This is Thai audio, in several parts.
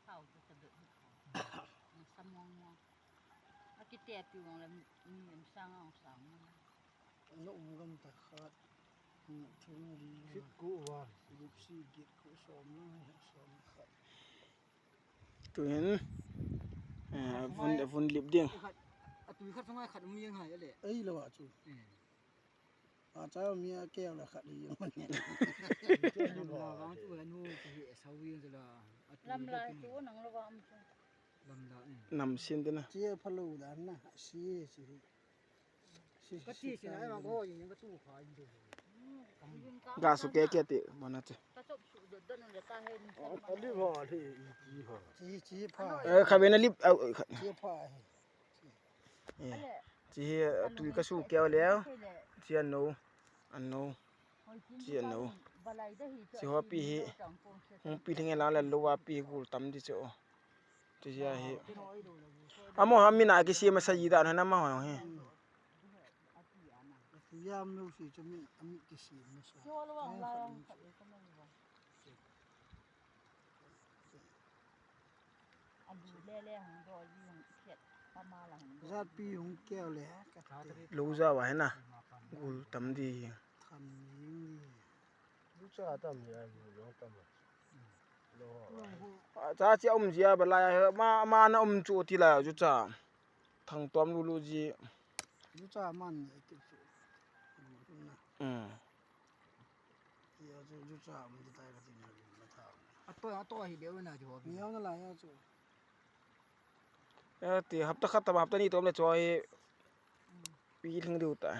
เท่าจะเดือดสมองมัวอากิเตียปิวอะไรมีอันสร้างเอาสามนุ่มกันแต่ขาดถึงดีคิดกูว่าลูกซีกิดกูสอมน้อยสอมขาดตัวเห็นฝุ่นลิบเดียงตุยขัดสมัยขัดมียังไงเลยเอ้ยละวะจูอาจารย์มีแก้วละขัดยังมันเนี่ยลำลาวันตัวนู้นที่สาวีนจะละลำลายจูนังระวังลำลาเนี่ยนำเส้นเด้นะเจี๊ยพลูดันนะก็ที่สินะมันก็ยังก็สู้ขายอยู่กาสุเกะเกติมันน่ะก็จบสุดเดินเลยตาเห็นอันนี้พอที่จีพาขบวนลิบจีพาจีตุยก็สู้แก้วแล้วจีอันโนจีอันโนจีหัวปีหงปีทั้งนั้นแล้วลัวปีกูตั้มดิเจ้าจีเฮอะมอฮามินากิซีมาซายีดานะมาฮะยามนูสิจะมีอามิกิซีมาซาชัวร์ระวังลายก็ไม่รู้อันดูเล่ๆของดอยยิ่งเขียดประมาณหลังจัดปีหงแก้วแหละรู้จ้าวะนะกูตั้มดีทำยิงรู้จ้าตั้มยังอยู่ร้องตั้มจ้าเจ้าอมจีบลายมานะอมจูติละจุจ้าทางตัวมลูจีจุจ้ามันเดี๋ยวจุจ้ามันจะตายกันที่ไหนมาทำตัวเดียวนะจูมีเอานั่นแหละจูตีฮับตะขัดตะฮับตะนี่ตัวมันจะจอยปีถึงดูตา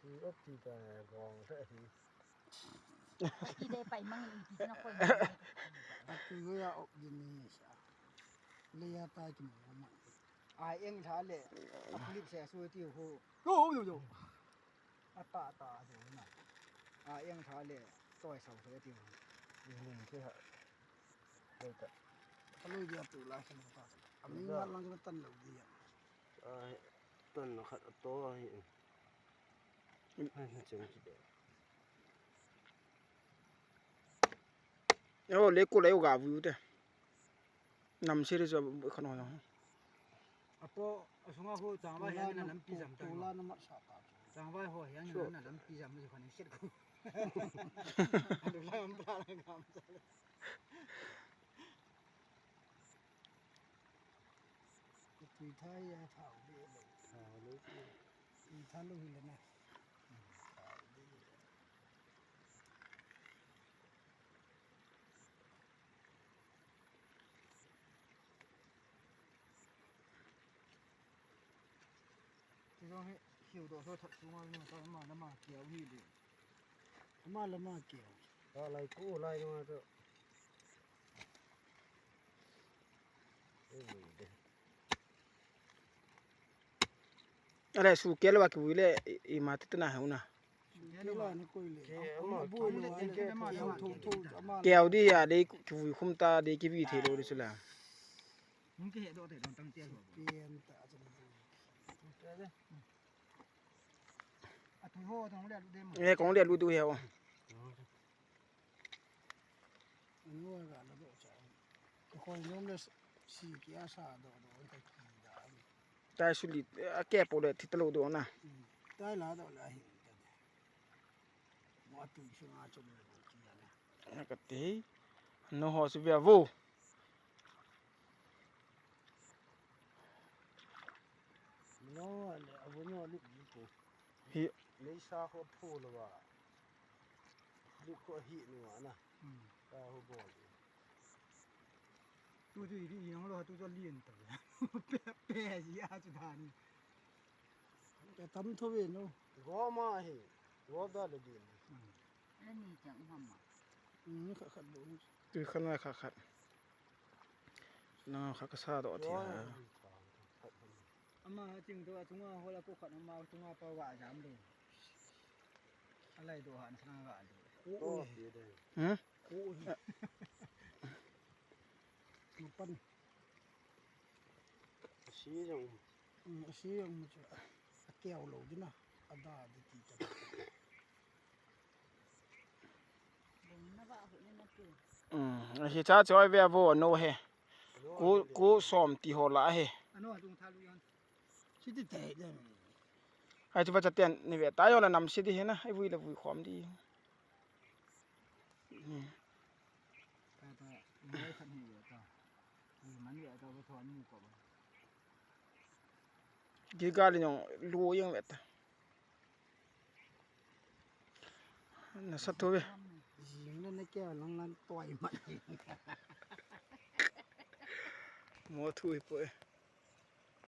ปีอบตีตากองเท่าที่ที่ได้ไปมั่งที่จะนักคนคือก็อยากอบยินนี่ใช่เลี้ยตายกินหมูมันเอ็งท่าเลยอัพลิปเสียสวยที่โหโยตาอยู่นะเอ็งท่าเลยต่อยเสาสวยที่นี่คือเลยแต่เขาเลยเดียบตัวละฉันก็อันนี้มันลังจะตันเหล่าเดียตันขัดตัวให้จังจีเดียวโอ้เล็กกูเลยอุกาวิวเด้นำเชื่อจะขนาดนั้นพอสมมติว่าจังหวะเห็นนั่นลำปีจำตัวจังหวะหัวเห็นนั่นลำปีจำมันจะคนนี้เช็ดกูดูแลมันปลาอะไรกันตีท้ายเท้าเดียวเลยตีท้ายลูกเลยนะที่ต้องให้หิวตัวเขาถักตัวมันก็มาเกี่ยวนี่ดิมาแล้วมาเกี่ยวอะไรกูอะไรมาเถอะอะไรสู้เกล้ว่ากูวิเล่อีมาติดหน้าเหรอนะแก้วดิอะเด็กกูวิคุมตาเด็กกีวีเทโลดิสุล่ะมึงก็เห็นตัวเด็กตั้งเตี้ยหรอเปลี่ยนตาจะมาดูถุยห่อทองเรียนรู้ได้มั้ยของเรียนรู้ตัวเหรอนู้นกันแล้วก็จะคอยน้องเลยสีเขียวสาดดูดูไปกินได้แต่สุดที่แก่ปวดที่ตลอดดูนะได้แล้วดูแล้วเห็นกันมาตุยช่างอาจจะไม่รู้กี่อย่างนะก็ตีน้องหัวสุดยอดวูน้องเลยอาวุธน้องลิบลิบฮิเลยสาเขาพูดเลยว่าลิบก็ฮิหนูนะตาเขาบอกตัวที่ยังเราตัวจะเลี้ยงตัวเป๊ะสิอาจุดานี่แต่ทำทั่วเนาะก็มาเห็นก็ได้เลยดีแล้วนี่จังหวะขัดดูคือขนาดขัดน้าขัดกระซ่าตัวที่มาจริงตัวทุ่งหัวละกูขัดมาทุ่งปลาหวานจำดูอะไรตัวหันสนางกันโอ้ยโอ้ยมาปั้นชี้ยังมันจะแก้วเหลวดินะอันดาดิตีจับเดี๋ยวมันว่าเอาไปนี่มาเกี่ยว hi cha choi ve vo no he ku som ti ho la he ano tung thalu yon siti te de ai chu cha ten ni ve ta yo la nam si di he na ai vui la vui khom di ta mai khan ni ta man ye ta ko thon ni ko gi ga li nyong lu yeng ve ta na sa tu ve jing lên cái lăng lăng toại mặt mo thui po